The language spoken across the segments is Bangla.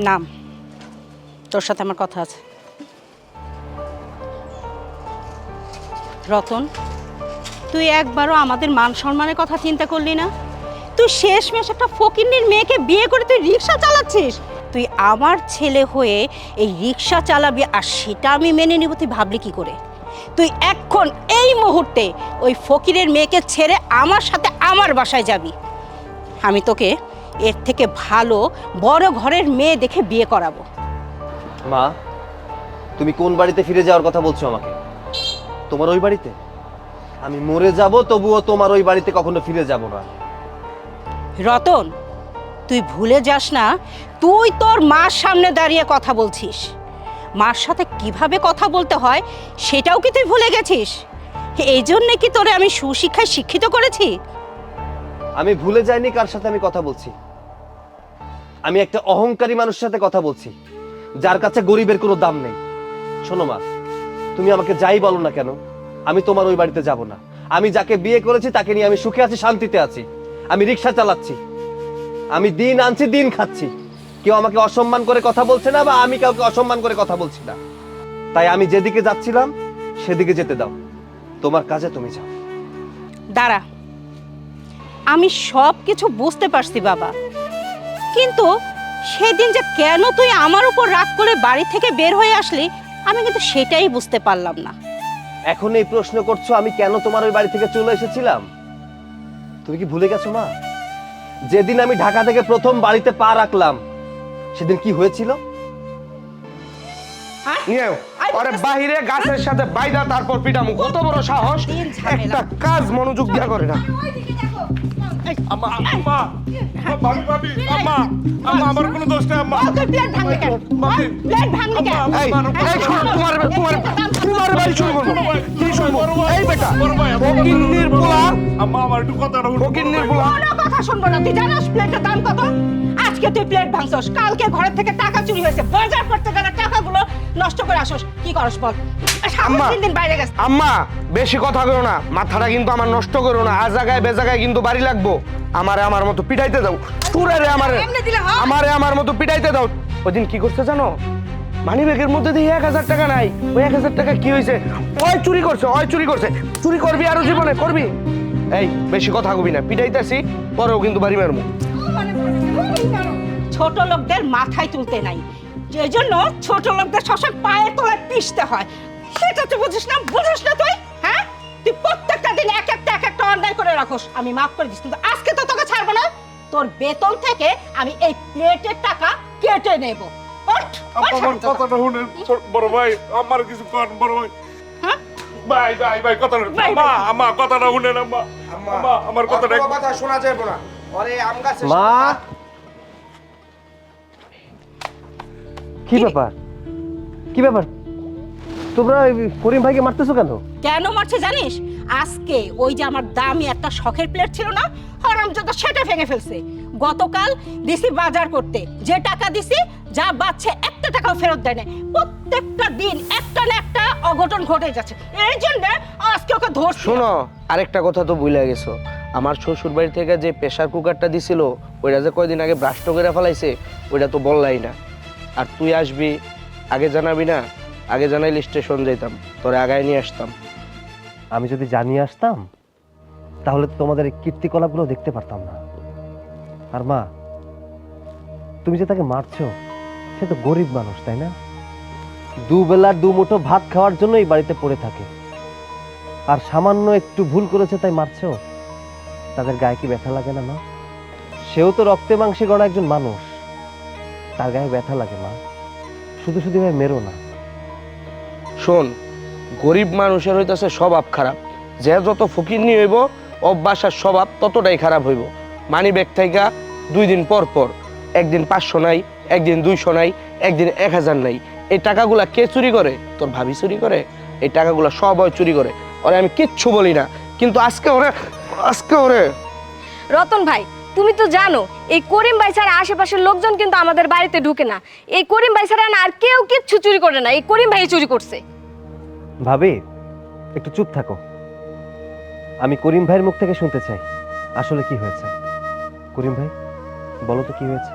নাম, তোর সাথে আমার কথা আছে। রতন, তুই একবারও আমাদের মান সম্মানের কথা চিন্তা করলি না? তুই শেষমেশ একটা ফকিন্নির মেয়েকে বিয়ে করে তুই রিক্সা চালাচ্ছিস। তুই আমার ছেলে হয়ে এই রিক্সা চালাবি আর সেটা আমি মেনে নিব, তুই ভাবলি কি করে? তুই এখন এই মুহূর্তে ওই ফকিরের মেয়েকে ছেড়ে আমার সাথে আমার বাসায় যাবি। আমি তোকে এর থেকে ভালো বড় ঘরের মেয়ে দেখে বিয়ে করাবো। মা, তুমি কোন বাড়িতে ফিরে যাওয়ার কথা বলছো আমাকে? তোমার ওই বাড়িতে? আমি মরে যাব তবুও তোমার ওই বাড়িতে কখনো ফিরে যাব না। রতন, তুই ভুলে যাস না তুই তোর মার সামনে দাঁড়িয়ে কথা বলছিস। মার সাথে কিভাবে কথা বলতে হয় সেটাও কি তুই ভুলে গেছিস? এই জন্যে কি তোরে আমি সুশিক্ষায় শিক্ষিত করেছি? আমি ভুলে যাইনি কার সাথে আমি কথা বলছি। আমি একটা অহংকারী মানুষের সাথে কথা বলছি, যার কাছে গরিবের কোনো দাম নেই। শোনো মা, তুমি আমাকে যাই বলো না কেন, আমি তোমার ওই বাড়িতে যাব না। আমি যাকে বিয়ে করেছি তাকে নিয়ে আমি সুখে আছি, শান্তিতে আছি। আমি রিক্সা চালাচ্ছি, আমি দিন আনছি দিন খাচ্ছি। কেউ আমাকে অসম্মান করে কথা বলছে না, বা আমি কাউকে অসম্মান করে কথা বলছি না। তাই আমি যেদিকে যাচ্ছিলাম সেদিকে যেতে দাও। তোমার কাজে তুমি যাও। দাঁড়া, আমি সব কিছু বুঝতে পারছি বাবা, কিন্তু সেদিন যে কেন তুই আমার উপর রাগ করে বাড়ি থেকে বের হয়ে আসলি আমি কিন্তু সেটাই বুঝতে পারলাম না। এখন এই প্রশ্ন করছো আমি কেন তোমার ওই বাড়ি থেকে চলে এসেছিলাম? তুমি কি ভুলে গেছো মা? যেদিন আমি ঢাকা থেকে প্রথম বাড়িতে পা রাখলাম সেদিন কি হয়েছিল? নিয়েও আরে বাহিরে গাছের সাথে বাইদা তারপর পিটামু। কত বড় সাহস! একটা কাজ মনোযোগ দিয়া করে না। আম্মা আম্মা ভাবি ভাবি আম্মা আম্মা আমার কোনো দোষ নেই আম্মা। প্লেট ভাঙলি কেন? প্লেট ভাঙলি কেন? এই এই শোন, তোমার বাড়ি শুরু করবো। কি শুনবো? এই বেটা ফকিন্নির পোলা, আম্মা আমার একটু কথা রাখুন। ফকিন্নির পোলা। কোনো কথা শুনবো না। তুই জানিস প্লেটের দাম কত? আজকে তুই প্লেট ভাঙছস, কালকে ঘরের থেকে টাকা চুরি হয়েছে, বাজার করতে গেলে টাকাগুলো নষ্ট করে আসস। কি করস বল? আম্মা, দিন বাইরে গেছে। আম্মা বেশি কথা করো না, মাথাটা কিন্তু আমার নষ্ট করো না। আ জায়গায় বে জায়গায় কিন্তু বাড়ি লাগবো। আমারে আমার মতো পিটাইতে দাও। তোরে আমারে আমারে আমার মতো পিটাইতে দাও। ওইদিন কি করছে জানো? মানি ব্যাগের মধ্যে দিয়ে 1000 টাকা নাই। ওই 1000 টাকা কি হয়েছে? ওই চুরি করছে, ওই চুরি করছে। চুরি করবি আরো জীবনে করবি? এই বেশি কথা কবি না, পিটাইতেছি পরেও কিন্তু বাড়ি মারমু। ছোট লোকদের মাথায় তুলতে নাই, যে জন্য ছোট লোকদের সবসময় পায়ের তলায় পিষতে হয়। সেটা তুই বুঝিস না? বুঝিস না তুই? হ্যাঁ, তুই প্রত্যেকটা দিন এক একটা অন্যায় করে রাখোস। আমি মাফ করে দিস, কিন্তু আজকে তো তোকে ছাড়বো না। তোর বেতন থেকে আমি এই প্লেটের টাকা কেটে নেব। ওঠ, ওঠ আমার কথাটা শুনেন বড় ভাই, আমার কিছু কর বড় ভাই। হ্যাঁ? ভাই ভাই ভাই কথাটা ভাই, আম্মা আম্মা কথাটা শুনেন আম্মা। আম্মা আমার কথাটা কথা শোনা যাবে না। আরে আম গাছে মা, কি ব্যাপার? কি ব্যাপার? তোমরা করিম ভাইকে মারতেছো কেন? কেন মারছে জানিস? আজকে ওই যে আমার দামি একটা শখের প্লেট ছিল না, হারামজাদা সেটা ভেঙে ফেলছে। গতকাল দিছি বাজার করতে, যে টাকা দিছি যা বাচ্চা একটা টাকাও ফেরত দেয় না। প্রত্যেকটা দিন একটা না একটা অঘটন ঘটে যাচ্ছে, এই জন্য আজকে ওকে ধরছি। শোনো, আরেকটা কথা তো ভুলে গেছো। আমার শ্বশুর বাড়ি থেকে যে প্রেসার কুকারটা দিছিল ওইটা যে কয়দিন আগে ব্রাস্ট করে ফেলাইছে, ওইটা তো বললাই না। আর তুই আসবি আগে জানাবি না? আগে জানাইলে স্টেশন যাইতাম, তোরে আগায় নিয়ে আসতাম। আমি যদি জানিয়ে আসতাম তাহলে তো তোমাদের এই কীর্তিকলাপগুলো দেখতে পারতাম না। আর মা, তুমি যে তাকে মারছো, সে তো গরিব মানুষ, তাই না? দুবেলা দুমুঠো ভাত খাওয়ার জন্য এই বাড়িতে পড়ে থাকে, আর সামান্য একটু ভুল করেছে তাই মারছো। তাদের গায়ে কি ব্যথা লাগে না মা? সেও তো রক্তে মাংসে গড়া একজন মানুষ, তার গায়ে ব্যথা লাগে মা। শুধু শুধু ভাই মেরো না। শোন, গরিব মানুষের হইতেছে স্বভাব খারাপ। যে যত ফকিরনি হইব অভ্যাস আর স্বভাব ততটাই খারাপ হইব। মানি ব্যাগ থেকে 2 দিন পর পর একদিন 500 নাই, একদিন 200 নাই, একদিন 1000 নাই। এই টাকাগুলা কে চুরি করে? তোর ভাবি চুরি করে। এই টাকাগুলা সব ওই চুরি করে। ওরে আমি কিচ্ছু বলি না, কিন্তু আজকে ওরে রতন ভাই, তুমি তো জানো এই করিম ভাই ছাড়া আশেপাশের লোকজন কিন্তু আমাদের বাড়িতে ঢুকে না। এই করিম ভাই ছাড়া আর কেউ কিচ্ছু চুরি করে না, এই করিম ভাই চুরি করছে। ভাবি, একটু চুপ থাকো। আমি করিম ভাইয়ের মুখ থেকে শুনতে চাই আসলে কি হয়েছে। করিম ভাই, বলো তো কি হয়েছে।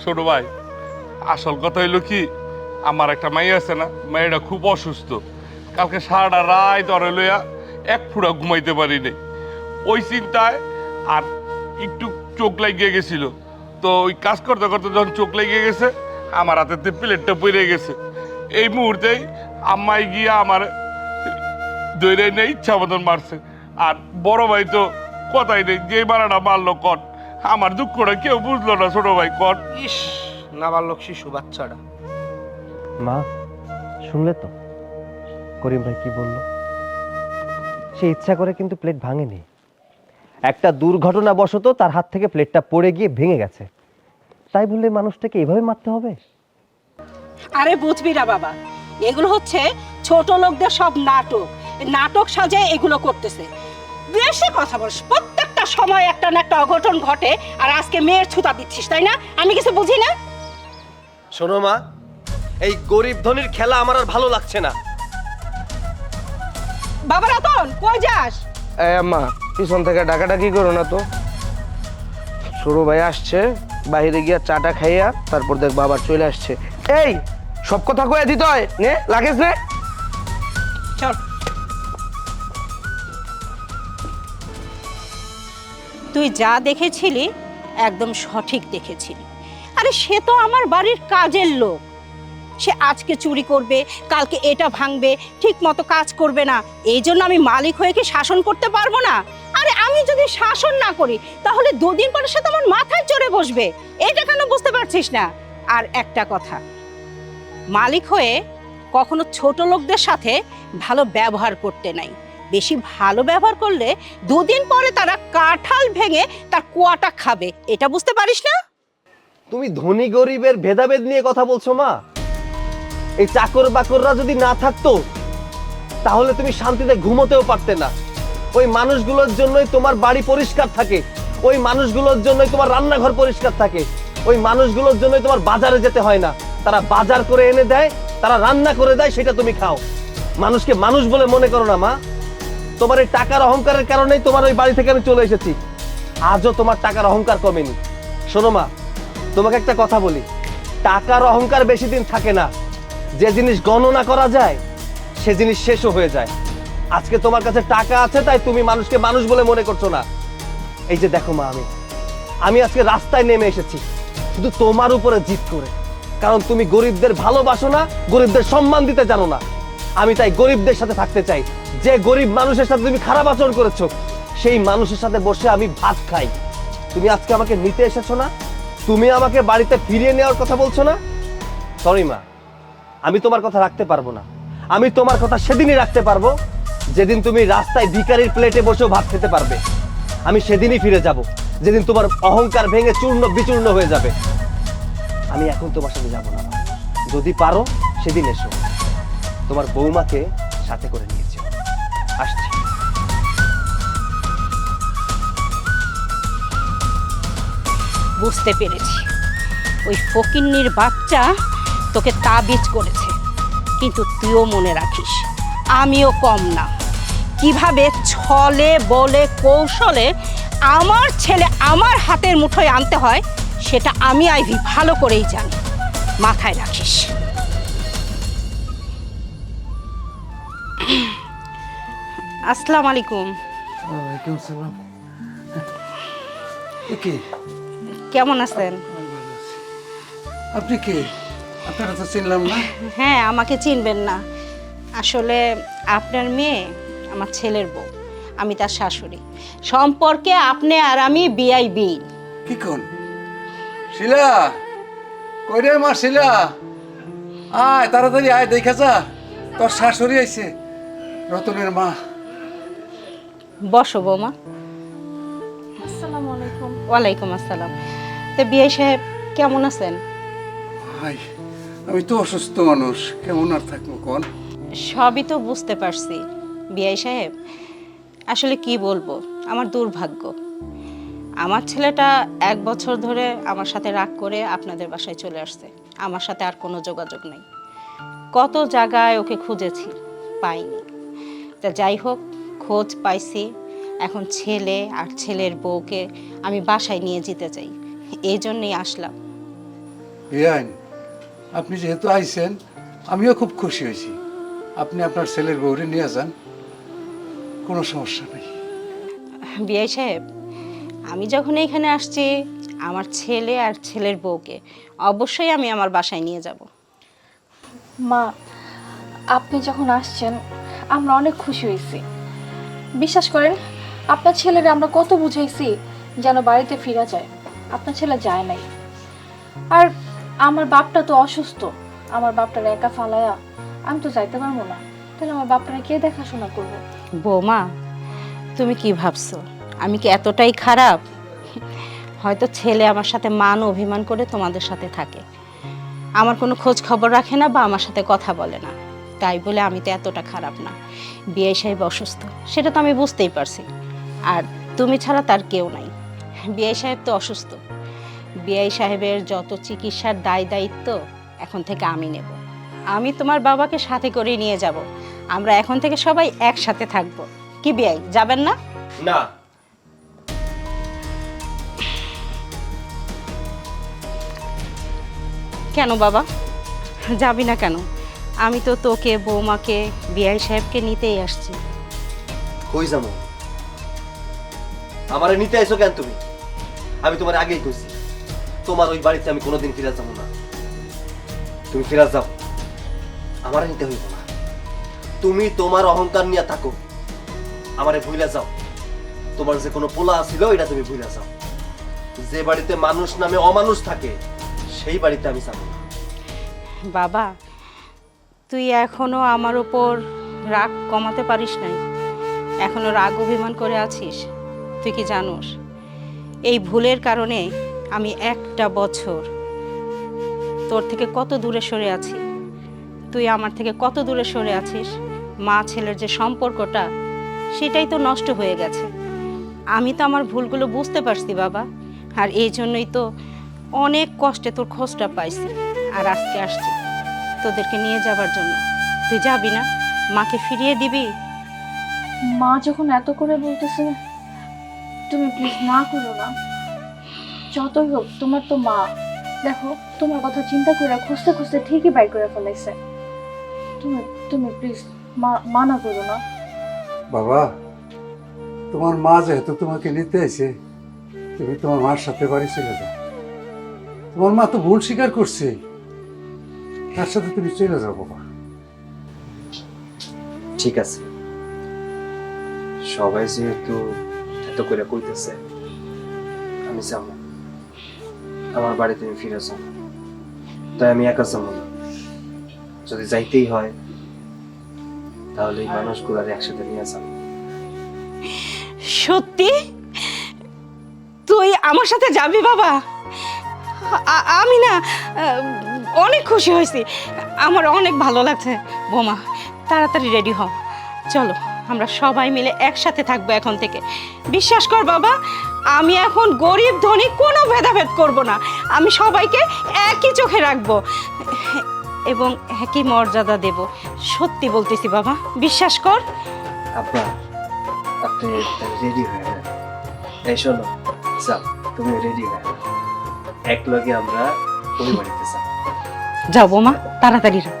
ছোট ভাই, আসল কথা হইলো কি, আমার একটা মাইয়া আছে না, মাইয়াটা খুব অসুস্থ। কালকে সারাটা রাত ধরে লইয়া এক ফুটা ঘুমাইতে পারি নাই। ওই চিন্তায় আর একটু চোখ লাগিয়ে গেছিল, তো ওই কাজ করতে করতে যখন চোখ লাগিয়ে গেছে, আমার হাতে প্লেটটা পড়ে গেছে। এই মুহূর্তেই আম্মাই গিয়া আমার দৈরাই নেই ইচ্ছা মতন মারছে। আর বড় ভাই তো কথাই নেই, যে মারাটা মারলো কট। আমার দুঃখটা কেউ বুঝলো না ছোট ভাই কট। ইস, নাবালক শিশু বাচ্চাটা। মা, শুনলে তো করিম ভাই কি বলল? সে ইচ্ছা করে কিন্তু প্লেট ভাঙেনি, একটা দুর্ঘটনাবশত তার হাত থেকে প্লেটটা পড়ে গিয়ে ভেঙে গেছে। তাই বললে মানুষটাকে এভাবে মারতে হবে? আরে বুঝবি না বাবা, এগুলো হচ্ছে ছোট লোকদের সব নাটক। এই নাটক সাজায় এগুলো করতেছে। বেশি কথা বলিস, প্রত্যেকটা সময় একটা না একটা অঘটন ঘটে, আর আজকে মেয়ের ছুতা দিচ্ছিস, তাই না? আমি কিছু বুঝি না। শোনো মা, এই গরিব ধনির খেলা আমার আর ভালো লাগছে না। বাবা রতন, কই যাস? এই আম্মা, পিছন থেকে ডাকাডাকি করো না তো। ছোট ভাই আসছে, বাইরে গিয়া চাটা খাইয়া তারপর দেখ বাবার চলে আসছে। এই সব কথা কয়ে দিতে হয় নে, লাগেজ নে। চল। তুই যা দেখেছিলি একদম সঠিক দেখেছিলি। আরে সে তো আমার বাড়ির কাজের লোক। সে আজকে চুরি করবে, কালকে এটা ভাঙবে, ঠিক মতো কাজ করবে না। এই জন্য আমি মালিক হয়ে কি শাসন করতে পারবো না? আরে আমি যদি শাসন না করি তাহলে দুদিন পরে সে তো আমার মাথায় চড়ে বসবে। এটা কেন বুঝতে পারছিস না? আর একটা কথা, মালিক হয়ে কখনো ছোট লোকদের সাথে ভালো ব্যবহার করতে নাই। বেশি ভালো ব্যবহার করলে দুদিন পরে তারা কাঁঠাল ভেঙে তার কুয়াটা খাবে। এটা বুঝতে পারিস না? তুমি ধনী গরিবের ভেদাভেদ নিয়ে কথা বলছো মা? এই চাকর বাকররা যদি না থাকতো তাহলে তুমি শান্তিতে ঘুমোতেও পারতে না। ওই মানুষগুলোর জন্যই তোমার বাড়ি পরিষ্কার থাকে, ওই মানুষগুলোর জন্যই তোমার রান্নাঘর পরিষ্কার থাকে, ওই মানুষগুলোর জন্যই তোমার বাজারে যেতে হয় না। তারা বাজার করে এনে দেয়, তারা রান্না করে দেয়, সেটা তুমি খাও। মানুষকে মানুষ বলে মনে করো না মা। তোমার এই টাকার অহংকারের কারণেই তোমার ওই বাড়ি থেকে আমি চলে এসেছি। আজও তোমার টাকার অহংকার কমেনি। শোনো মা, তোমাকে একটা কথা বলি, টাকার অহংকার বেশি দিন থাকে না। যে জিনিস গণনা করা যায় সে জিনিস শেষও হয়ে যায়। আজকে তোমার কাছে টাকা আছে তাই তুমি মানুষকে মানুষ বলে মনে করছো না। এই যে দেখো মা, আমি আজকে রাস্তায় নেমে এসেছি শুধু তোমার উপরে জিদ করে, কারণ তুমি গরিবদের ভালোবাসো না, গরিবদের সম্মান দিতে জানো না। আমি তাই গরিবদের সাথে থাকতে চাই। যে গরিব মানুষের সাথে তুমি খারাপ আচরণ করেছো সেই মানুষের সাথে বসে আমি ভাত খাই। তুমি আজকে আমাকে নিতে এসেছো না, তুমি আমাকে বাড়িতে ফিরিয়ে নেওয়ার কথা বলছো না। সরি মা, আমি তোমার কথা রাখতে পারবো না। আমি তোমার কথা সেদিনই রাখতে পারবো যেদিন তুমি রাস্তায় ভিখারির প্লেটে বসেও ভাত খেতে পারবে। আমি সেদিনই ফিরে যাব যেদিন তোমার অহংকার ভেঙে চূর্ণ বিচূর্ণ হয়ে যাবে। আমি এখন তোমার সাথে যাব না। যদি পারো সেদিন এসো, তোমার বৌমাকে সাথে করে নিয়েছি। আসছি। বুঝতে পেরেছি, ওই ফকিন্নির বাচ্চা তোকে তাবিজ করেছে। কিন্তু তুইও মনে রাখিস, আমিও কম না। কিভাবে ছলে বলে কৌশলে আমার ছেলে আমার হাতের মুঠোয় আনতে হয় সেটা আমি আইভি ভালো করেই জানি। মাথায় রাখিস। আসসালামু আলাইকুম। ওয়ালাইকুম সালাম। কে? কেমন আছেন? আপনি কে? আপনারা তো চিনলাম না। হ্যাঁ, আমাকে চিনবেন না। আসলে আপনার মেয়ে আমার ছেলের বউ, আমি তার শাশুড়ি। সম্পর্কে আপনি আর আমি বিআইবি। কি কোন? শিলা, কই রে মা শিলা? আয় তাড়াতাড়ি আয়, দেখা যা তোর শাশুড়ি আইছে, রতনের মা। বসো বৌমা। আসসালামু আলাইকুম। ওয়ালাইকুম আসসালাম। তো বিআই সাহেব কেমন আছেন? হাই, আমি তো অসুস্থ মানুষ, কেমন আর থাকবো কোন? সবই তো বুঝতে পারছি বিআই সাহেব। আসলে কি বলবো, আমার দুর্ভাগ্য। আমার ছেলেটা 1 বছর ধরে আমার সাথে রাগ করে আপনাদের বাসায় চলে আসছে। আমার সাথে আর কোনো যোগাযোগ নেই। কত জায়গায় ওকে খুঁজেছি, পাইনি। তা যাই হোক, খোঁজ পাইছি। এখন ছেলে আর ছেলের বউকে আমি বাসায় নিয়ে যেতে চাই, এই জন্যই আসলাম। বেআইন, আপনি যেহেতু আইছেন আমিও খুব খুশি হয়েছি। আপনি আপনার ছেলের বউরে নিয়ে যান, কোনো সমস্যা নেই। বিআই সাহেব, আমি যখন এখানে আসছি আমার ছেলে আর ছেলের বউকে অবশ্যই আমি আমার বাসায় নিয়ে যাব। মা, আপনি যখন আসছেন আমরা অনেক খুশি হয়েছি। বিশ্বাস করেন, আপনার ছেলেরে আমরা কত বুঝাইছি যেন বাড়িতে ফিরা যায়, আপনার ছেলে যায় নাই। আর আমার বাপটা তো অসুস্থ, আমার বাপটার একা ফালায়া আমি তো যাইতে পারবো না, তাহলে আমার বাপটারে কে দেখাশোনা করবো? বৌমা, তুমি কি ভাবছো আমি কি এতটাই খারাপ? হয়তো ছেলে আমার সাথে মান অভিমান করে তোমাদের সাথে থাকে, আমার কোনো খোঁজ খবর রাখে না বা আমার সাথে কথা বলে না, তাই বলে আমি তো এতটা খারাপ না। বিআই সাহেব অসুস্থ সেটা তো আমি বুঝতেই পারছি, আর তুমি ছাড়া তার কেউ নাই। বিআই সাহেব তো অসুস্থ, বিআই সাহেবের যত চিকিৎসার দায় দায়িত্ব এখন থেকে আমি নেব। আমি তোমার বাবাকে সাথে করে নিয়ে যাব, আমরা এখন থেকে সবাই একসাথে থাকব। কি বিআই, যাবেন না? না, কেন বাবা যাবি না কেন? আমি তো তোকে, বৌমাকে, বিআই সাহেবকে নিতেই আসছি। কই যাবো? আমারে নিতে আইছো কেন তুমি? আমি তোমার আগেই কইছি তোমার ওই বাড়িতে আমি কোনোদিন ফিরে যাবো না। তুমি ফিরে যাও, আমারে নিতে হইব না। তুমি তোমার অহংকার নিয়ে থাকো, আমারে ভুলে যাও। তোমার যে কোনো পোলা ছিল এটা তুমি ভুলে যাও। যে বাড়িতে মানুষ নামে অমানুষ থাকে সেই বাড়িতে আমি যাবো না। বাবা, তুই এখনো আমার উপর রাগ কমাতে পারিস নাই, এখনো রাগ অভিমান করে আছিস। তুই কি জানোস এই ভুলের কারণে আমি একটা বছর তোর থেকে কত দূরে সরে আছি, তুই আমার থেকে কত দূরে সরে আছিস। মা ছেলের যে সম্পর্কটা সেটাই তো নষ্ট হয়ে গেছে। আমি তো আমার ভুলগুলো বুঝতে পারছি বাবা, আর এই জন্যই তো অনেক কষ্টে তোর খোঁজটা পাইছি, আর আজকে আসছি তোদেরকে নিয়ে যাবার জন্য। তুই যাবি না? মাকে ফিরিয়ে দিবি? মা যখন এত করে বলতেছে, তুমি প্লিজ না করো না। যতই হোক তোমার তো মা, দেখো তোমার কথা চিন্তা করে খুঁজতে খুঁজতে ঠিকই বাই করে ফেলাইছে। তুমি তুমি প্লিজ মানা করো না। বাবা, তোমার মা যেহেতু তোমাকে নিতে এসে, তুমি তোমার মার সাথে বাড়ি চলে যাও। তোমার মা তো ভুল স্বীকার করছে, তার সাথে তুমি চলে যাও বাবা। ঠিক আছে, সবাই যেহেতু এত করে কইতেছে আমি যাব, আমার বাড়িতে আমি ফিরে যাব, তাই আমি একা যাব না। যদি যাইতেই হয় তাহলে এই মানুষগুলার একসাথে নিয়ে যাব। সত্যি তুই আমার সাথে যাবি বাবা? আমি না অনেক খুশি হয়েছি, আমার অনেক ভালো লাগছে। বোমা, তাড়াতাড়ি রেডি হও, চলো আমরা সবাই মিলে একসাথে থাকবো এখন থেকে। বিশ্বাস কর বাবা, আমি এখন গরিব ধনী কোনো ভেদাভেদ করব না, আমি সবাইকে একই চোখে রাখবো এবং একই মর্যাদা দেব। সত্যি বলতেছি বাবা, বিশ্বাস কর। আব্বা, আপনি রেডি হয়ে যান। এই শোনো, যাও তুমি রেডি হয়ে যাও, এক লগে আমরা ওই বাড়িতে যাব। যাও বোমা, তাড়াতাড়ি যাও।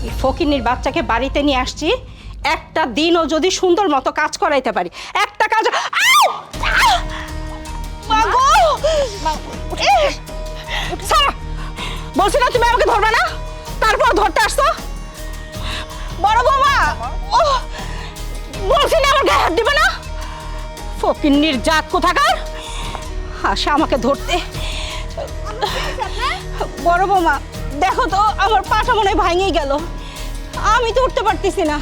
এই ফকিন্নির বাচ্চাকে বাড়িতে নিয়ে আসছি, একটা দিনও যদি সুন্দর মতো কাজ করাইতে পারি, একটা কাজ। আউ! আউ! মাগো! ইস! ছাড়ো! বলছি না তুমি আমাকে ধরবে না, তারপর ধরতে আসছো। বড় বৌমা, ও বলছি না আমার গায়ে হাত দিবে না। ফকিন্নির জাত কোথাকার, আসে আমাকে ধরতে। বড় বৌমা, দেখো তো আমার পাটা মনে হয় ভাঙেই গেল, আমি তো উঠতে পারতেছি না।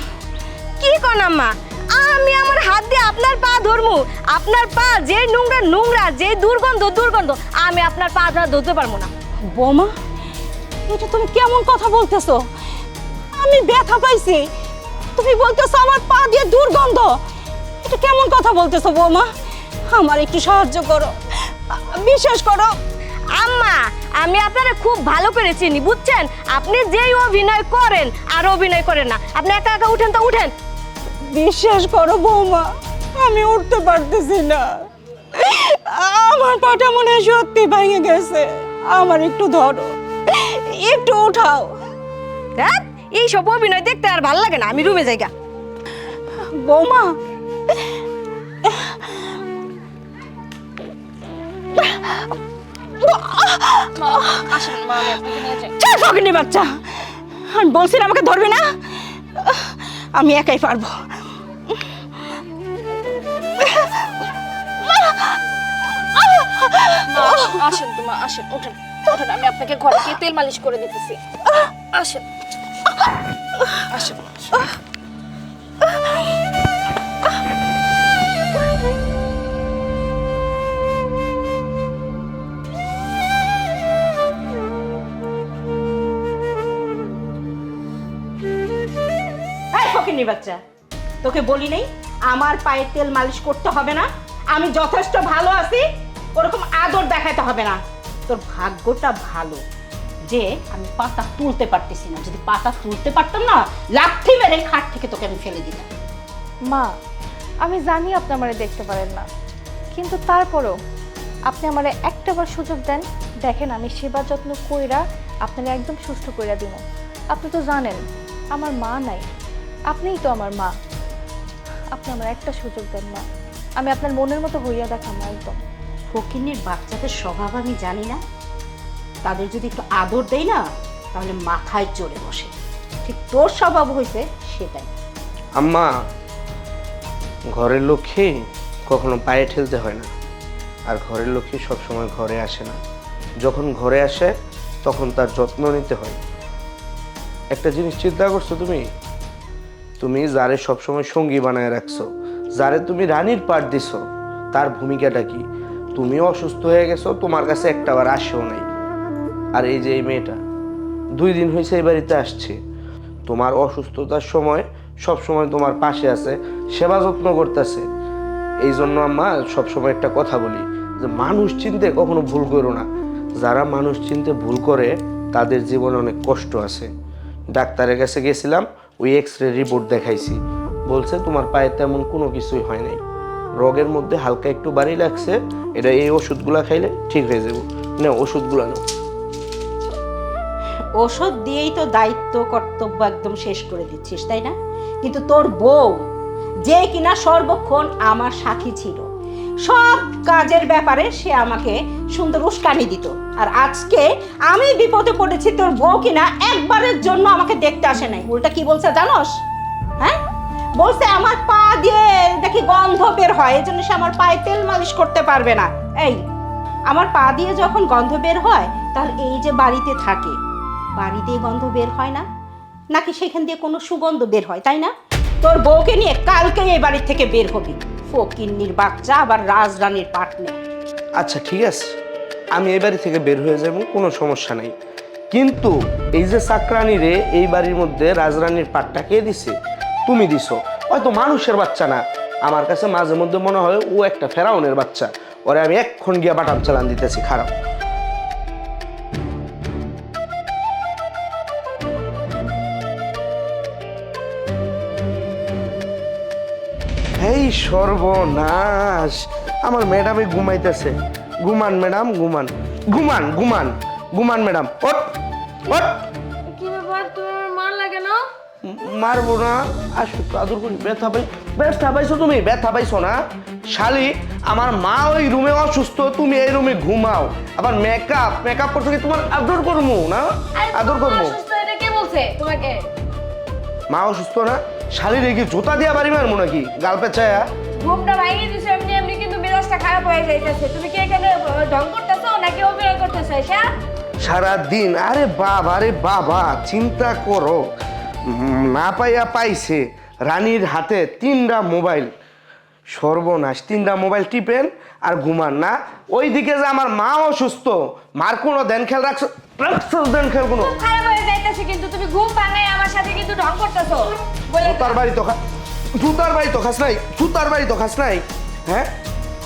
কি কোন আম্মা, আমি আমার হাত দিয়ে আপনার পা ধরমু? আপনার পা যে নোংরা নোংরা, যে দুর্গন্ধ দুর্গন্ধ, আমি আপনার পা ধরতে পারবো না। বৌমা, এটা তুমি কেমন কথা বলতেছো? আমি ব্যথা পাইছি, তুমি বলতেছো আমার পা দিয়ে দুর্গন্ধ? এটা কেমন কথা বলতেছো বৌমা? আমার একটু সাহায্য করো, বিশ্বাস করো। আম্মা, আমি আপনারা খুব ভালো করে চিনি, বুঝছেন? আপনি যেই অভিনয় করেন আর অভিনয় করেন না, আপনি একা একা উঠেন তো উঠেন। বিশ্বাস করো বৌমা, আমি উঠতে পারতেছি না, আমার পাটা মনে হয় সত্যি ভেঙে গেছে। আমার একটু ধরো, একটু উঠাও। দেখ এই সব অভিনয় দেখতে আর ভালো লাগে না, আমি রুমে যাইগা। বৌমা, আসেন মা, আমি আপনাকে নিয়ে যাই। চল ফকিনি বাচ্চা, আমি বলছি না আমাকে ধরবি না, আমি একাই পারবো। মা, আসেন তো মা, আসেন, ওঠেন ওঠেন, আমি আপনাকে ঘরে গিয়ে তেল মালিশ করে দিতেছি। আসেন আসেন। এই ফকিনি বাচ্চা, তোকে বলি নাই আমার পায়ে তেল মালিশ করতে হবে না? আমি যথেষ্ট ভালো আছি, ওরকম আদর দেখাতে হবে না। তোর ভাগ্যটা ভালো যে আমি পাতা তুলতে পারতেছি না। যদি পাতা তুলতে পারতাম না, লাথি মেরে খাট থেকে তোকে আমি ফেলে দিতাম। মা, আমি জানি আপনি আমারে দেখতে পারেন না, কিন্তু তারপরেও আপনি আমারে একটাবার সুযোগ দেন, দেখেন আমি সেবা যত্ন কইরা আপনারা একদম সুস্থ কইরা দিব। আপনি তো জানেন আমার মা নাই, আপনিই তো আমার মা। আপনি আমার একটা সুযোগ দেন মা, আমি আপনার মনের মতো হইয়া দেখাম একদম। ফকিন্নির বাচ্চাদের স্বভাব আমি জানি না, তাদের যদি একটু আদর দেই না তাহলে মাথায় চড়ে বসে। ঠিক তোর স্বভাব হয়েছে সেটাই। আম্মা, ঘরের লক্ষ্মী কখনো পায়ে ঠেলতে হয় না, আর ঘরের লক্ষ্মী সবসময় ঘরে আসে না। যখন ঘরে আসে তখন তার যত্ন নিতে হয়। একটা জিনিস চিন্তা করছো তুমি? তুমি যারে সবসময় সঙ্গী বানায় রাখছো, যারে তুমি রানীর পাট দিছো, তার ভূমিকাটা কি? তুমি অসুস্থ হয়ে গেছো, তোমার কাছে একটাবার আসেও নাই। আর এই যে এই মেয়েটা 2 দিন হয়েছে এই বাড়িতে আসছে, তোমার অসুস্থতার সময় সব সময় তোমার পাশে আছে, সেবা যত্ন করতেছে। এই জন্য আম্মা সবসময় একটা কথা বলি যে মানুষ চিনতে কখনো ভুল করো না। যারা মানুষ চিনতে ভুল করে তাদের জীবনে অনেক কষ্ট আছে। ডাক্তারের কাছে গেছিলাম, ওই এক্স-রে রিপোর্ট দেখাইছি, বলছে তোমার পায়ে তেমন কোনো কিছুই হয় নাই, রোগের মধ্যে হালকা একটু বাড়ি লাগছে, এটা এই ওষুধগুলা খাইলে ঠিক হয়ে যাবো। না, ওষুধগুলা নাও। ওষুধ দিয়েই তো দায়িত্ব কর্তব্য একদম শেষ করে দিচ্ছিস, তাই না? কিন্তু তোর বউ যে কিনা সর্বক্ষণ আমার সাথী ছিল, সব কাজের ব্যাপারে সে আমাকে সুন্দর উস্কানি দিত, আর আজকে আমি বিপদে পড়েছি, তোর বউ কিনা একবারের জন্য আমাকে দেখতে আসে নাই। উল্টা কি বলছে জানোস? হ্যাঁ, বলছে আমার পা দিয়ে দেখি গন্ধ বের হয়, এই জন্য সে আমার পায়ে তেল মালিশ করতে পারবে না। এই, আমার পা দিয়ে যখন গন্ধ বের হয়, তাহলে এই যে বাড়িতে থাকে, বাড়িতে গন্ধ বের হয় না, নাকি সেখান দিয়ে কোনো সুগন্ধ বের হয়, তাই না? তোর বউকে নিয়ে কালকে এই বাড়ি থেকে বের হবি। ফকিন্নির বাচ্চা আবার রাজরানীর পাট নেই। আচ্ছা ঠিক আছে, আমি এই বাড়ি থেকে বের হয়ে যাবো, কোনো সমস্যা নাই। কিন্তু এই যে চাকরানি রে এই বাড়ির মধ্যে রাজরানীর পাটটা কে দিছে? তুমি দিছো। হয়তো মানুষের বাচ্চা না, আমার কাছে মাঝে মধ্যে মনে হয় ও একটা ফেরাউনের বাচ্চা। ওরে আমি এক্ষণ গিয়া বাটাম চালান দিতেছি, খারাপ। এই সর্বনাশ, আমার ম্যাডামে ঘুমাইতেছে। ঘুমান ম্যাডাম, ঘুমান ঘুমান ঘুমান ঘুমান ম্যাডাম, ওঠ ওঠ। কি ব্যাপার, তুমি আমার মা লাগে না? মারবো না, আসো তো আদর করি। ব্যথা পাইছো তুমি? ব্যথা পাইছো না শালি? আমার মা ওই রুমে অসুস্থ, তুমি এই রুমে ঘুমাও, আবার মেকআপ করছো কি? তোমার আদর করবো না? আদর করবো? এটা কে বলছে তোমাকে? মা অসুস্থ না? শালি রেখে জুতা দিয়া বাড়ি মারবো নাকি গাল পেঁচায়া? ঘুমটা ভাঙিয়ে দিছো এমনি এমনি, কিন্তু মেজাজটা খারাপ হয়ে যাইতেছে। তুমি কি এখানে ঢং করতেছো নাকি অভিনয় করতেছো? সারাদিন আরে বাবা চিন্তা করো, না পাইয়া পাইছে রানীর হাতে 3টা মোবাইল। সর্বনাশ, 3টা মোবাইল টিপেন আর ঘুমান না। ওইদিকে যে আমার মা অসুস্থ, মার কোনো দেন খেয়াল রাখছো? দেন খেয়াল কোনো? খারাপ হয়ে যাইতেছে, কিন্তু তুমি ঘুম ভাঙাই আমার সাথে কিন্তু ঢং করতেছো। জুতার বাড়ি তো খাস নাই, জুতার বাড়ি তো খাস নাই। হ্যাঁ,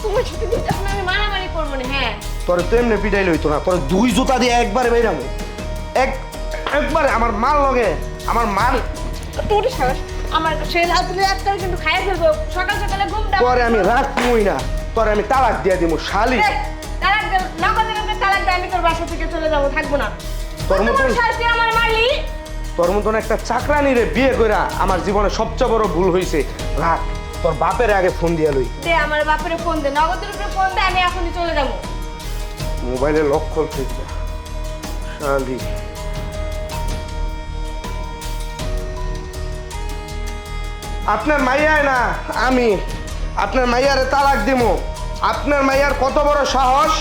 তুমি সাথে কিন্তু আমি মারামারি করবো না। হ্যাঁ, তোর তো এমনি পিটাইলে হইতো না, তোর 2 জুতা দিয়ে একবারে বাইরামো, একবারে আমার মার লগে, আমার মার। তোর সাহস আমার শরীর হাত তুলে একটা কিন্তু খাইয়া ফেলবো সকাল সকালে ঘুমটা তোরে আমি রাখবই না, তোরে আমি তালাক দিয়ে দিব শালি। তালাক দে না করে তালাক দে, আমি তোর বাসা থেকে চলে যাবো, থাকবো না। তোর মতন শাস্তি আমার মারলি। তোর মতন একটা চাকরানিরে বিয়ে কইরা আমার জীবনে সবচেয়ে বড় ভুল হইছে। রাখ, তোর বাপের আগে ফোন দিয়া লই। দে আমার বাপের ফোন দে, নগদের উপরে ফোন দে, আমি এখনই চলে যাবো। মোবাইলে লক করতে শালি। আপনার মাইয়ায় না আমি আপনার মাইয়ারে তালাক দিমু। আপনার মাইয়ার কত বড় সাহস,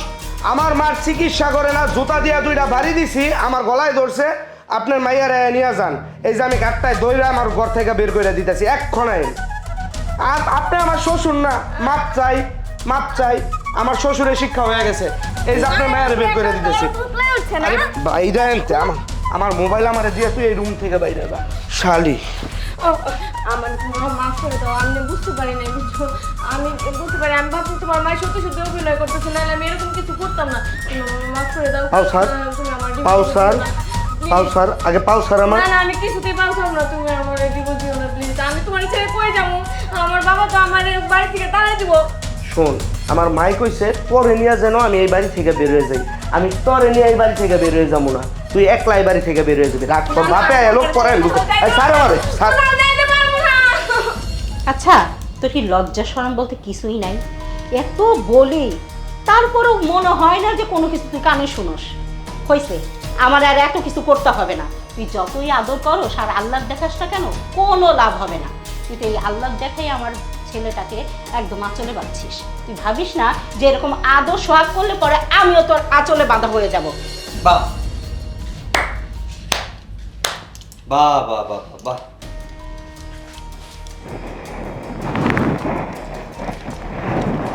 আমার মার চিকিৎসা করে না, জুতা দিয়া 2টা বাড়ি দিছি, আমার গলায় ধরছে। আপনার মাইয়ারে নিয়ে যান, এই যে আমি গাটটায় দইরা আমার ঘর থেকে বের করে দিতেছি এক্ষণাই। আর আপনি আমার শ্বশুর না, মাপ চাই মাপ চাই। আমার শ্বশুরের শিক্ষা হয়ে গেছে, এই যে আপনার মায়ের বের করে দিতেছি। ফুটলাই উঠছে না। আরে বাইরে আনতে আমার মোবাইল আমারে দিয়ে তুই এই রুম থেকে বাইরে যা শালি। ও, আমার মাফ করে দাও, আমি বুঝতে পারি না, বুঝছো? আমি বুঝতে পারি, আমি ভাবছি তোমার মায়ের সত্যি সত্যি অভিনয় করতেছে, নাহলে আমি এরকম কিছু করতাম না। তুমি আমাকে মাফ করে দাও। পাও স্যার, তুমি আমার পাও স্যার, পাও স্যার, আগে পাও স্যার আমার। না না, আমি কিছুতেই পারতাম না, তুমি আমার ডিভোর্স দিও না প্লিজ। আমি তোমার ছেড়ে কই যাবো? আমার বাবা তো আমার বাড়ি থেকে তাড়াই দিব। শোন, আমার মাই কইছে পরে নিয়ে যেন আমি এই বাড়ি থেকে বের হয়ে যাই। আমি তোরে নিয়ে এই বাড়ি থেকে বের হয়ে যাবো না, তুই একলা এই বাড়ি থেকে বের হয়ে যাবি। রাখ, তোর বাপে এলো পরে স্যার আমারে স্যার। আচ্ছা, তোর কি লজ্জা শরম বলতে কিছুই নাই? এত বলি তারপরেও মনে হয় না যে কোনো কিছু তুই কানে শুনোস। হয়েছে, আমার আর এত কিছু করতে হবে না। তুই যতই আদর করস আর আল্লাহর দেখাস না কেন, কোনো লাভ হবে না। তুই তো এই আল্লাহর দেখাই আমার ছেলেটাকে একদম আঁচলে বাঁধছিস। তুই ভাবিস না যে এরকম আদর সোহাগ করলে পরে আমিও তোর আঁচলে বাঁধা হয়ে যাব। বাহ বাহ বাহ বাহ বাহ।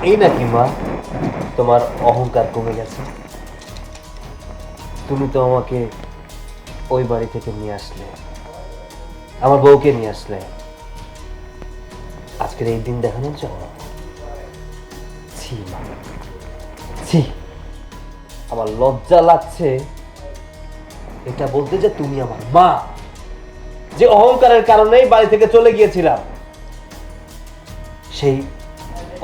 এই নাকি মা তোমার অহংকার কমে গেছে? তুমি তো আমাকে ওই বাড়ি থেকে নিয়ে আসলে, আমার বউকে নিয়ে আসলে আজকের এই দিন দেখানোর জন্য। ছি মা, ছি, আমার লজ্জা লাগছে এটা বলতে যে তুমি আমার মা, যে অহংকারের কারণেই বাড়ি থেকে চলে গিয়েছিলাম, সেই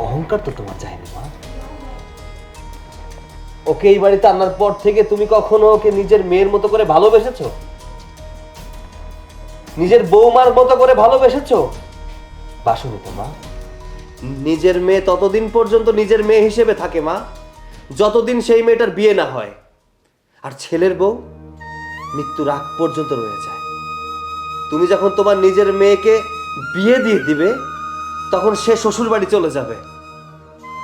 অহংকার তো তোমার চাইনি মা। ওকে এই বাড়িতে আনার পর থেকে তুমি কখনো ওকে নিজের মেয়ের মতো করে ভালোবেসেছো? নিজের বৌমার মতো করে ভালোবেসেছো? বাসনি তো মা। নিজের মেয়ে ততদিন পর্যন্ত নিজের মেয়ে হিসেবে থাকে মা, যতদিন সেই মেয়েটার বিয়ে না হয়। আর ছেলের বউ মৃত্যুর আগ পর্যন্ত রয়ে যায়। তুমি যখন তোমার নিজের মেয়েকে বিয়ে দিয়ে দিবে, তখন সে শ্বশুর বাড়ি চলে যাবে।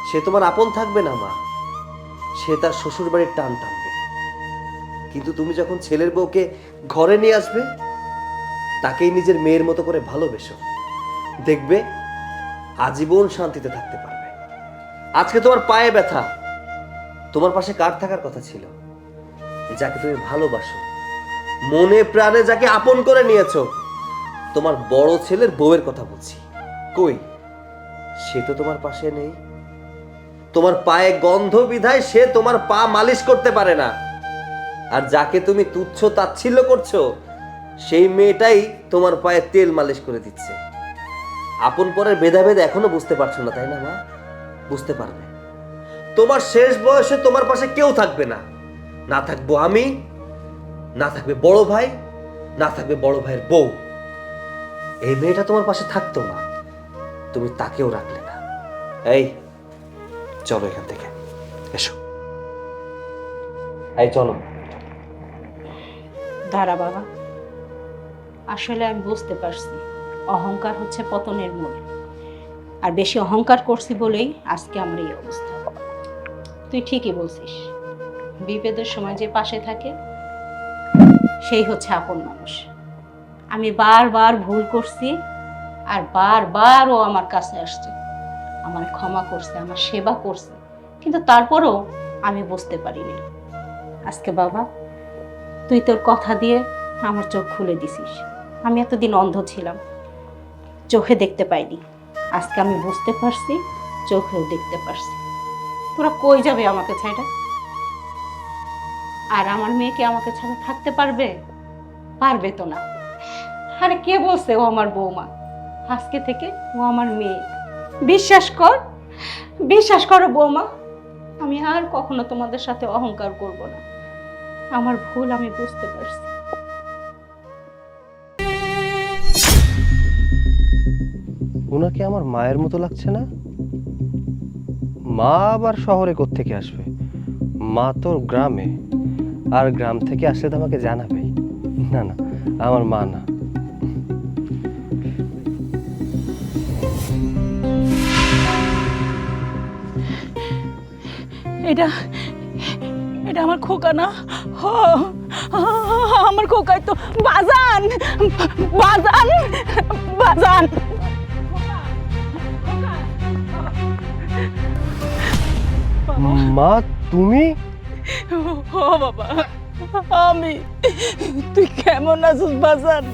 সে তোমার আপন থাকবে না মা, সে তার শ্বশুর বাড়ির টান টানবে। কিন্তু তুমি যখন ছেলের বউকে ঘরে নিয়ে আসবে, তাকেই নিজের মেয়ের মতো করে ভালোবেসো, দেখবে আজীবন শান্তিতে থাকতে পারবে। আজকে তোমার পায়ে ব্যথা, তোমার পাশে কার থাকার কথা ছিল? যাকে তুমি ভালোবাসো, মনে প্রাণে যাকে আপন করে নিয়েছো। তোমার বড় ছেলের বউয়ের কথা বলছি। কই, সে তো তোমার পাশে নেই। তোমার পায়ে গন্ধ বিধায় সে তোমার পা মালিশ করতে পারে না। আর যাকে তুমি তুচ্ছ তাচ্ছিল্য করছো, সেই মেয়েটাই তোমার পায়ে তেল মালিশ করে দিচ্ছে। আপন পরের ভেদাভেদ এখনো বুঝতে পারছো না, তাই না মা? বুঝতে পারবে। তোমার শেষ বয়সে তোমার পাশে কেউ থাকবে না। না থাকবো আমি, না থাকবে বড় ভাই, না থাকবে বড় ভাইয়ের বউ। এই মেয়েটা তোমার পাশে থাকতো না, তুমি তাকেও রাখলে না। এই চলো এখান থেকে, এসো। এই চলো। দাঁড়া বাবা, আসলে আমি বুঝতে পারছি অহংকার হচ্ছে পতনের মূল। আর বেশি অহংকার করছি বলেই আজকে আমার এই অবস্থা। তুই ঠিকই বলছিস, বিপদের সময় যে পাশে থাকে সেই হচ্ছে আপন মানুষ। আমি বারবার ভুল করছি, আর বারবার ও আমার কাছে আসছে, আমার ক্ষমা করছে, আমার সেবা করছে, কিন্তু তারপরও আমি বুঝতে পারিনি। আজকে বাবা, তুই তোর কথা দিয়ে আমার চোখ খুলে দিছিস। আমি এতদিন অন্ধ ছিলাম, চোখে দেখতে পাইনি। আজকে আমি বুঝতে পারছি, চোখেও দেখতে পারছি। তোরা কই যাবে আমাকে ছাড়া? আর আমার মেয়েকে আমাকে ছাড়া থাকতে পারবে? পারবে তো না। আরে কে বলছে ও আমার বৌমা? আজকে থেকে ও আমার মেয়ে। বিশ্বাস কর, বিশ্বাস করো বৌমা, আমি আর কখনো তোমাদের সাথে অহংকার করব না। আমার ভুল আমি বুঝতে পারছি। ওনাকে আমার মায়ের মতো লাগছে না? মা আবার শহরে কোত্থেকে আসবে? মা তো গ্রামে, আর গ্রাম থেকে আসলে তো আমাকে জানাবেই। না না, আমার মা না। এটা এটা আমার খোকা না? আমার খোকাই তো। বাজান, বাজান, বাজান। মা তুমি? ও বাবা, আমি। তুই কেমন আছিস বাজান?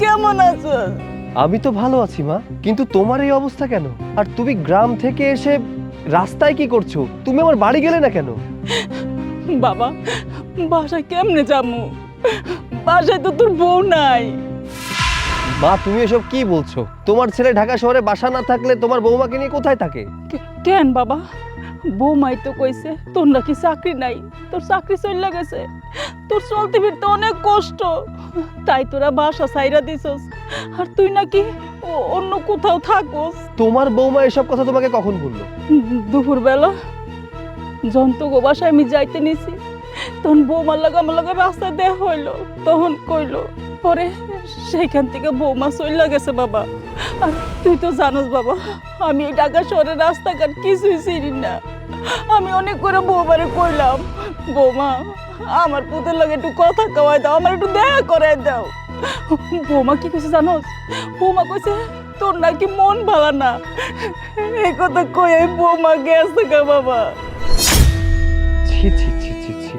কেমন আছিস? আমি তো ভালো আছি মা, কিন্তু তোমার এই অবস্থা কেন? আর তুমি গ্রাম থেকে এসে রাস্তায় কি করছো? তুমি আমার বাড়ি গেলে না কেন? বাবা, বাসায় কেমনে যাবো? বাসায় তো তোর বউ নাই। মা তুমি এসব কি বলছো? তোমার ছেলে ঢাকা শহরে বাসা না থাকলে তোমার বৌমাকে নিয়ে কোথায় থাকে? কেন বাবা? বৌমাই তো কইছে তোর নাকি চাকরি নাই, তোর চাকরি চলে গেছে, তোর চলতে ফিরতে অনেক কষ্ট, তাই তোরা বাসা ছাইরা দিছস, আর তুই নাকি অন্য কোথাও থাকোস। তোমার বৌমা এসব কথা তোমাকে কখন বললো? দুপুরবেলা জন্ত গো বাসায় আমি যাইতে নিছি, তখন বৌমার লাগে আমার লাগে রাস্তায় দেয়া হইলো, তখন কইলো, পরে সেইখান থেকে বৌমা চলে গেছে বাবা। আর তুই তো জানোস বাবা, আমি এই ঢাকা শহরের রাস্তাঘাট কিছুই চিনি না। আমি অনেক করে বৌমারে কইলাম, বৌমা আমার পুতের লাগে একটু কথা কওয়াই দাও, আমার একটু দেখা করাই দাও। বৌমা কি কইছে জানোস? বৌমা কইছে তোর নাকি মন ভালো না। এই কথা কই এই বৌমা গেছে গা বাবা। ছি ছি ছি ছি ছি,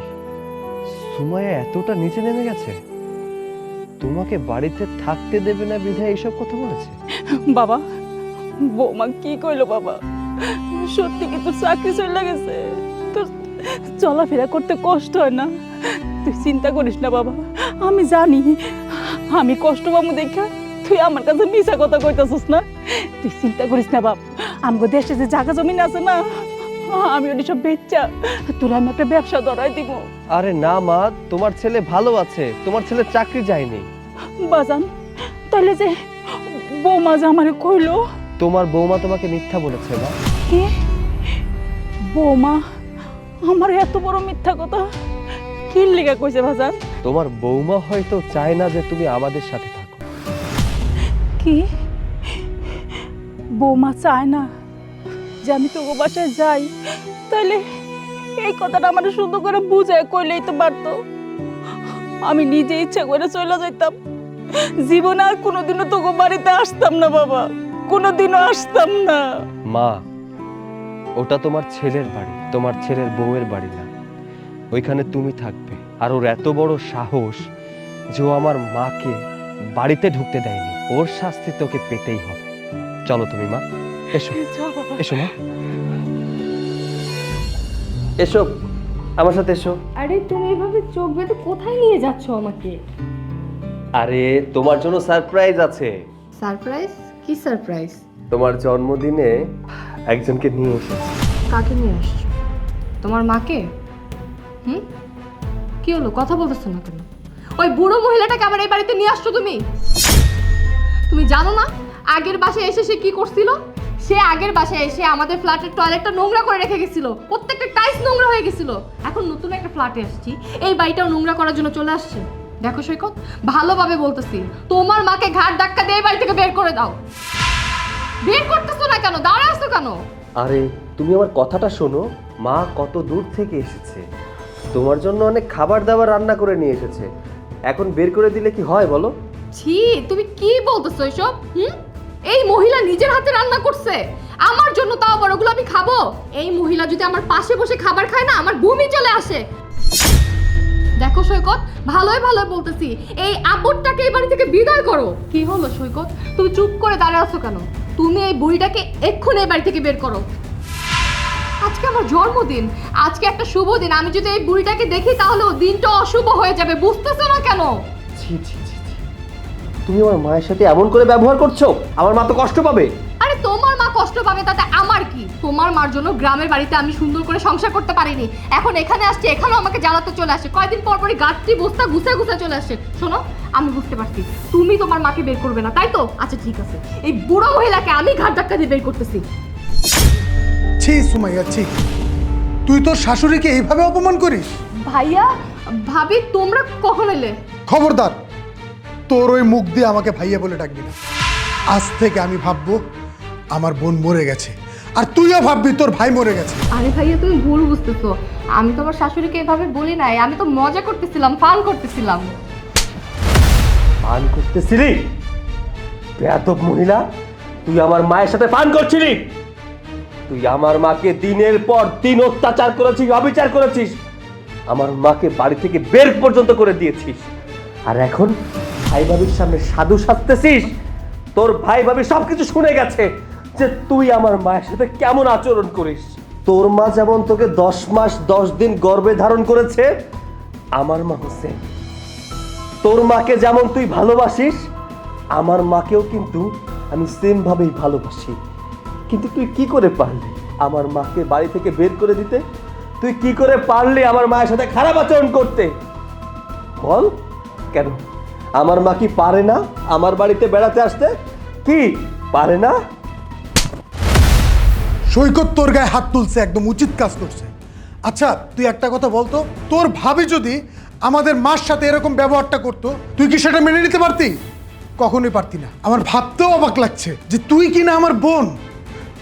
সুমাইয়া এতটা নিচে নেমে গেছে? তোমাকে বাড়িতে থাকতে দেবে না বিধায় এইসব কথা বলেছে? বাবা, বৌমা কি কইলো বাবা? সত্যি কি তোর চাকরি চলে গেছে? তোর চলাফেরা করতে কষ্ট হয় না? তুই চিন্তা করিস না বাবা, আমি জানি আমি কষ্ট পাবো দেখা তুই আমার কাছে মিছা কথা কইতাছিস না। তুই চিন্তা করিস না বাপ, আমগো দেশে যে জায়গা জমিন আছে না, আমি ওটি সব বেচা তোর আমি একটা ব্যবসা ধরাই দিব। আরে না মা, তোমার ছেলে ভালো আছে, তোমার ছেলে চাকরি যায়নি। বাজান, তাহলে যে বৌমা যে আমারে কইলো? তোমার বৌমা তোমাকে মিথ্যা বলেছে মা। কি? বৌমা আমার এত বড় মিথ্যা কথা কি লিগা কইছে বাজান? তোমার বৌমা হয়তো চায় না যে তুমি আমাদের সাথে থাকো। কি? বৌমা চায় না যে আমি তো বাসায় যাই? তাইলে এই কথাটা আমার সুন্দর করে বুঝায় কইলেই তো পারতো। আমি নিজে ইচ্ছা করে চলে যাইতাম, জীবনে আর কোনোদিনও তো বাড়িতে আসতাম না বাবা, কোনোদিনও আসতাম না। মা, ওটা তোমার ছেলের বাড়ি, তোমার ছেলের বউয়ের বাড়ি না। ওইখানে তুমি থাকবে। আর ওর এত বড় সাহস যে ও আমার মাকে বাড়িতে ঢুকতে দেয়নি, ওর শাস্তি তোকে পেতেই হবে। চলো তুমি মা, এসো এসো মা, এসো আমার সাথে এসো। আরে তুমি এভাবে চোখ বেঁধে কোথায় নিয়ে যাচ্ছ আমাকে? আরে তোমার জন্য সারপ্রাইজ আছে। সারপ্রাইজ? কি সারপ্রাইজ? তোমার জন্মদিনে একজনকে নিয়ে এসেছি। কাকে নিয়ে আসছো? তোমার মাকে? হুম, কি হলো, কথা বলতেছো না কেন? ওই বুড়ো মহিলাটাকে আবার এই বাড়িতে নিয়ে আসছো তুমি? তুমি জানো না আগের বাসায় এসে সে কি করছিল? সে আগের বাসায় এসে আমাদের ফ্ল্যাটের টয়লেটটা নোংরা করে রেখে গেছিল, প্রত্যেকটা টাইলস নোংরা হয়ে গেছিল। এখন নতুন একটা ফ্ল্যাটে আসছি, এই বাড়িটাও নোংরা করার জন্য চলে আসছে। দেখো সৈকত, ভালোভাবে বলতেছি, তোমার মাকে ঘাট ধাক্কা দিয়ে এই বাড়ি থেকে বের করে দাও। বের করতেছো না কেন? দাঁড়া আসছো কেন? আরে তুমি আমার কথাটা শোনো, মা কত দূর থেকে এসেছে, তোমার জন্য অনেক খাবার দাবার রান্না করে নিয়ে এসেছে। এখন বের করে দিলে কি হয় বলো? ছি, তুমি কি বলতেছো এসব? এই মহিলা নিজের হাতে রান্না করছে আমার জন্য, তাও আবার ওগুলো আমি খাবো? এই মহিলা যদি আমার পাশে বসে খাবার খায় না, আমার বমি চলে আসে। দেখো সৈকত, ভালোই ভালোই বলতেছি, এই আব্বুরটাকে এই বাড়ি থেকে বিদায় করো। কি হলো সৈকত, তুমি চুপ করে দাঁড়িয়ে আছো কেন? তুমি এই বুড়িটাকে এক্ষুনি এই বাড়ি থেকে বের করো। আজকে আমার জন্মদিন, আজকে একটা শুভ দিন, আমি যদি এই বুড়িটাকে দেখি তাহলে ও দিনটা অশুভ হয়ে যাবে, বুঝতেছো না কেন? ছি ছি ছি ছি, তুমি আমার মায়ের সাথে এমন করে ব্যবহার করছো, আমার মা তো কষ্ট পাবে। আরে তোমার মা কষ্ট পাবে তাতে আমার কি? তোমার মার জন্য গ্রামের বাড়িতে আমি সুন্দর করে সংসার করতে পারিনি, এখন এখানে আসছে, এখানেও আমাকে জ্বালাতে চলে আসে, কয়দিন পর পরই গাছটি বস্তা গুছে গুছে চলে আসে। শোনো, আমি বুঝতে পারছি তুমি তোমার মাকে বের করবে না, তাই তো? আচ্ছা ঠিক আছে, এই বুড়ো মহিলাকে আমি ঘাট ধাক্কা দিয়ে বের করতেছি। ছি সুমাইয়া, ছি, তুই তোর শাশুড়িকে এইভাবে অপমান করিস? ভাইয়া, ভাবি, তোমরা কখন এলে? খবরদার, তোর ওই মুখ দিয়ে আমাকে ভাইয়া বলে ডাকবি না। আজ থেকে আমি ভাববো আমার বোন মরে গেছে, আর তুইও ভাববি তোর ভাই মরে গেছে। আরে ভাইয়া, তুমি ভুল বুঝতেছো, আমি তোমার শাশুড়িকে এভাবে বলি নাই, আমি তো মজা করতেছিলাম, ফান করতেছিলাম। পান করতেছিলি? বেয়াদব মহিলা, তুই আমার মায়ের সাথে পান করছিলি। তুই আমার মাকে দিনের পর দিন অত্যাচার করেছিস, অবিচার করেছিস, আমার মাকে বাড়ি থেকে বের পর্যন্ত করে দিয়েছিস। আর এখন ভাই ভাবির সামনে সাধু সাজতেছিস। তোর ভাই ভাবি সবকিছু শুনে গেছে যে তুই আমার মায়ের সাথে কেমন আচরণ করিস। তোর মা যেমন তোকে 10 মাস 10 দিন গর্ভে ধারণ করেছে, আমার মা হোসেন, তোর মাকে যেমন তুই ভালোবাসিস, আমার মাকেও কিন্তু আমি সেম ভাবেই ভালোবাসি। কিন্তু তুই কি করে পারলি আমার মাকে বাড়ি থেকে বের করে দিতে? তুই কি করে পারলি আমার মায়ের সাথে খারাপ আচরণ করতে? বল, কেন আমার মা কি পারে না আমার বাড়িতে বেড়াতে আসতে? কি পারে না? সৈকত তোর গায়ে হাত তুলছে, একদম উচিত কাজ করছে। আচ্ছা তুই একটা কথা বলতো, তোর ভাবি যদি আমাদের মার সাথে এরকম ব্যবহারটা করতো, তুই কি সেটা মেনে নিতে পারতি? কখনোই পারতি না। আমার ভাবতেও অবাক লাগছে যে তুই কি না আমার বোন,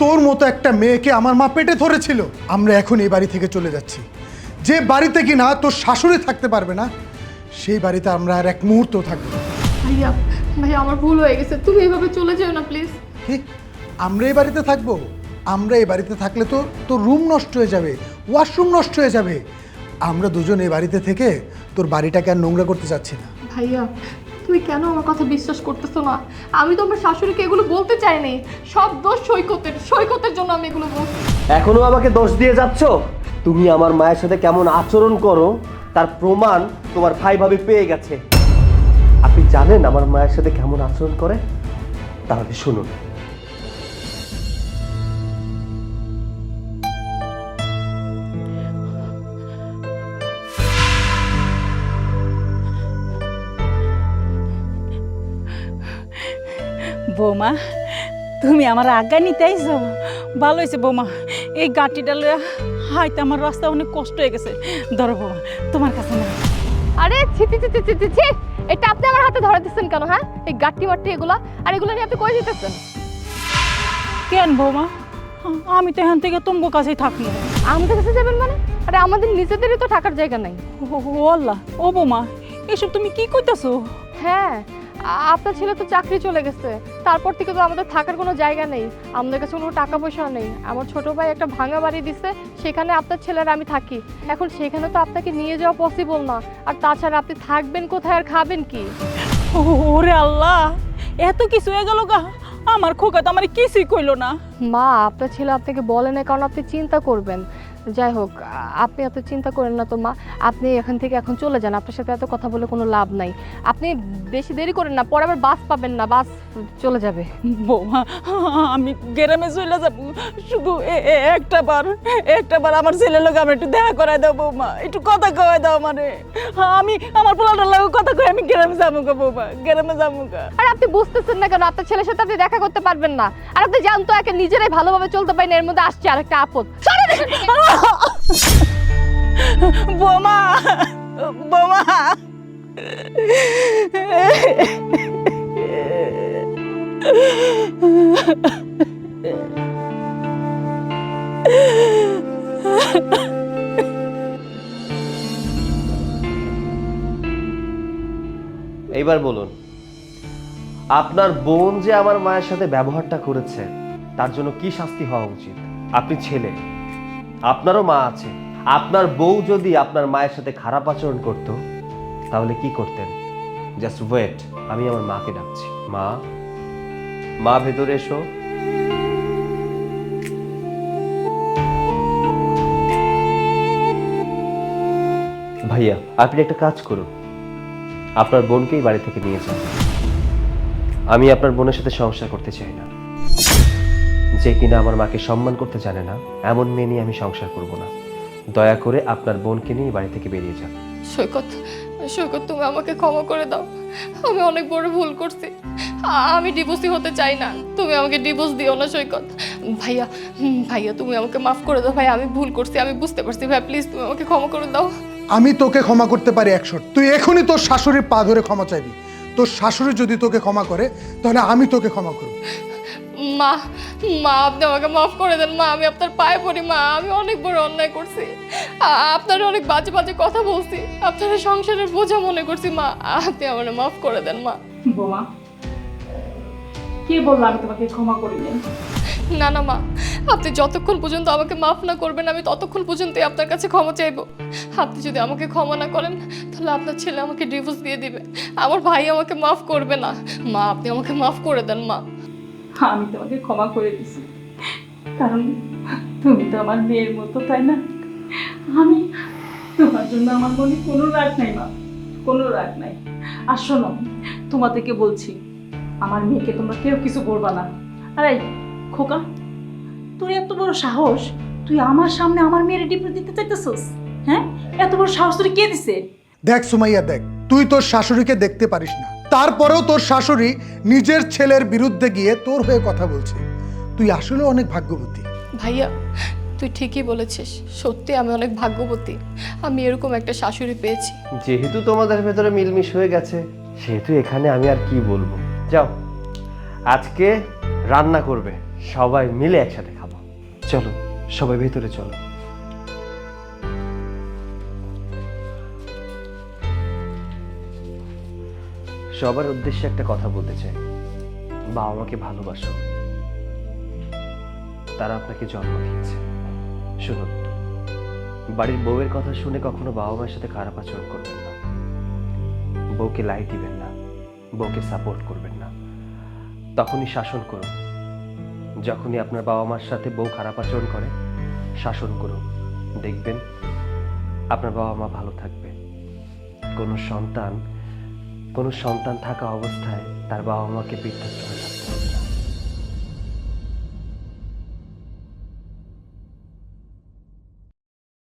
তোর মতো একটা মেয়েকে আমার মা পেটে ধরেছিল। আমরা এখন এই বাড়ি থেকে চলে যাচ্ছি। যে বাড়িতে কি না তোর শাশুড়ি থাকতে পারবে না, সেই বাড়িতে আমরা আর এক মুহূর্ত থাকবো না। ভাইয়া, ভাইয়া, আমার ভুল হয়ে গেছে, তুমি এভাবে চলে যেও না প্লিজ। কি আমরা এই বাড়িতে থাকবো? আমরা এই বাড়িতে থাকলে তো তোর রুম নষ্ট হয়ে যাবে, ওয়াশরুম নষ্ট হয়ে যাবে। আমরা দুজন এই বাড়িতে থেকে তোর বাড়িটাকে আর নোংরা করতে চাচ্ছি না। ভাইয়া, তুমি কেন আমার কথা বিশ্বাস করতেছো না? আমি তো আমার শাশুড়িকে এগুলো বলতে চাইনি, সব দোষ সৈকতের, সৈকতের জন্য আমি এগুলো বলছি। এখনো আমাকে দোষ দিয়ে যাচ্ছ? তুমি আমার মায়ের সাথে কেমন আচরণ করো তার প্রমাণ তোমার ভাই ভাবি পেয়ে গেছে। আপনি জানেন আমার মায়ের সাথে কেমন আচরণ করে? তাহলে শুনুন। বৌমা, তুমি আমার আজ্ঞা নিতে আইছো? ভালো হয়েছে বৌমা, এই গাটিটা হাইতে আমার রাস্তা অনেক কষ্ট হয়ে গেছে। ধরো বৌমা, তোমার কাছে না। আরে ছি ছি ছি ছি ছি ছি, এটা আপনি আমার হাতে ধরে দিচ্ছেন কেন? হ্যাঁ, এই গাট্টি মাট্টি এগুলা, আর এগুলো নিয়ে আপনি কই যেতেছেন? কেন বৌমা, আমি তো এখান থেকে তোমার কাছেই থাকবো। আমাদের কাছে যাবেন মানে? আরে আমাদের নিজেদেরই তো থাকার জায়গা নাই। ও আল্লাহ, ও বৌমা, এসব তুমি কি কইতাছো? হ্যাঁ, আপনার ছেলে তো চাকরি চলে গেছে, তারপর থেকে তো আমাদের থাকার কোনো জায়গা নেই, আমাদের কাছে কোনো টাকা পয়সা নেই। আমার ছোট ভাই একটা ভাঙা বাড়ি দিছে, সেখানে আপনার ছেলের আমি থাকি। এখন সেখানে তো আপনাকে নিয়ে যাওয়া পসিবল না, আর তাছাড়া আপনি থাকবেন কোথায় আর খাবেন কি? ওরে আল্লাহ, এত কিছু হয়ে গেল গা। আমার খোকা তো আমার কিছুই কইলো না। মা, আপনার ছেলে আপনাকে বলে না কারণ আপনি চিন্তা করবেন। যাই হোক, আপনি এত চিন্তা করেন না তো মা, আপনি এখান থেকে এখন চলে যান, আপনার সাথে এত কথা বলে কোনো লাভ নাই। আপনি বেশি দেরি করেন না, পরে আবার বাস পাবেন না, বাস চলে যাবে। বৌমা, আমি গ্রামে চলে যাব, শুধু একটা বার আমার ছেলের লোক আমার একটু দেখা করাই দাও বৌমা, একটু কথা কয়ে দাও। মানে আমি আমার পোলাটার লোক কথা কয়ে আমি গ্রামে যাবো গা বৌমা, গ্রামে যাবো গা। আর আপনি বুঝতেছেন না কেন? আপনার ছেলের সাথে আপনি দেখা করতে পারবেন না, আর আপনি জানতো একে নিজেরাই ভালোভাবে চলতে পারেন, এর মধ্যে আসছে আরেকটা আপদ। বৌমা, বৌমা, এইবার বলুন, আপনার বোন যে আমার মায়ের সাথে ব্যবহারটা করেছে তার জন্য কি শাস্তি হওয়া উচিত? আপনি ছেলে, আপনারও মা আছে। আপনার বউ যদি আপনার মায়ের সাথে খারাপ আচরণ করত তাহলে কি করতেন? জাস্ট ওয়েট, আমি আমার মাকে ডাকছি। মা, মা ভেতরে এসো। ভাইয়া, আপনি একটা কাজ করুন, আপনার বোনকেই বাড়ি থেকে নিয়ে যান। আমি আপনার বোনের সাথে সংসার করতে চাই না। যে কিনা আমার মাকে সম্মান করতে জানে না, এমন মেয়ে নিয়ে আমি সংসার করব না। দয়া করে আপনার বোনকে নিয়ে বাড়ি থেকে বেরিয়ে যান। সৈকত, সৈকত, তুমি আমাকে ক্ষমা করে দাও। আমি অনেক বড় ভুল করছি। আমি ডিভোর্সি হতে চাই না। তুমি আমাকে ডিভোর্স দিও না সৈকত। ভাইয়া, ভাইয়া তুমি আমাকে মাফ করে দাও। ভাইয়া আমি ভুল করছি, আমি বুঝতে পারছি। ভাইয়া প্লিজ তুমি আমাকে ক্ষমা করে দাও। আমি তোকে ক্ষমা করতে পারি 100। তুই এখনই তোর শাশুড়ির পা ধরে ক্ষমা চাইবি। তোর শাশুড়ি যদি তোকে ক্ষমা করে তাহলে আমি তোকে ক্ষমা করব। মা, মা আপনি আমাকে মাফ করে দেন মা। আমি আপনার পায়ে পড়ি মা। আমি অনেক বড় অন্যায় করছি। আপনার অনেক বাজে বাজে কথা বলছি। আপনার সংসারের বোঝা মনে করছি মা। আপনি আমার মাফ করে দেন মা। বোমা, কে বললো আমি তোমাকে ক্ষমা করিনি? না না মা, আপনি যতক্ষণ পর্যন্ত আমাকে মাফ না করবেন আমি ততক্ষণ পর্যন্তই আপনার কাছে ক্ষমা চাইবো। আপনি যদি আমাকে ক্ষমা না করেন তাহলে আপনার ছেলে আমাকে ডিভোর্স দিয়ে দিবে। আমার ভাই আমাকে মাফ করবে না। মা আপনি আমাকে মাফ করে দেন মা। আমি তোমাকে ক্ষমা করে দিছি, কারণ তুমি তো আমার মেয়ের মতো, তাই না? আমি তোমার জন্য আমার মনে কোনো রাগ নাই মা, কোনো রাগ নাই। আর শোনো, তোমাদেরকে বলছি, আমার মেয়েকে তোমরা কেউ কিছু করবা না। আরে খোকা, তোর এত বড় সাহস, তুই আমার সামনে আমার মেয়ের ডিভোর্স দিতে চাইতেছস? হ্যাঁ, এত বড় সাহস তোর কে দিছে? দেখ সুমাইয়া, দেখ, তুই তোর শাশুড়িকে দেখতে পারিস না, তারপরেও তোর শাশুড়ি নিজের ছেলের বিরুদ্ধে গিয়ে তোর হয়ে কথা বলছে। তুই আসলে অনেক ভাগ্যবতী। ভাইয়া তুই ঠিকই বলেছিস, সত্যি আমি অনেক ভাগ্যবতী। আমি এরকম একটা শাশুড়ি পেয়েছি। যেহেতু তোমাদের ভেতরে মিলমিশ হয়ে গেছে, সেহেতু এখানে আমি আর কি বলবো। যাও, আজকে রান্না করবে, সবাই মিলে একসাথে খাবো। চলো সবাই ভেতরে চলো। সবার উদ্দেশ্যে একটা কথা বলতে চাই। বাবা মাকে ভালোবাসো, তারা আপনাকে জন্ম দিয়েছে। শুনুন, বাড়ির বউয়ের কথা শুনে কখনো বাবা মায়ের সাথে খারাপ আচরণ করবেন না। বউকে লাই দিবেন না, বউকে সাপোর্ট করবেন না। তখনই শাসন করুন। যখনই আপনার বাবা মার সাথে বউ খারাপ আচরণ করে, শাসন করুন। দেখবেন আপনার বাবা মা ভালো থাকবে। কোনো সন্তান থাকা অবস্থায় তার বাবা মাকে বৃদ্ধাশ্রমে থাকতে হবে না।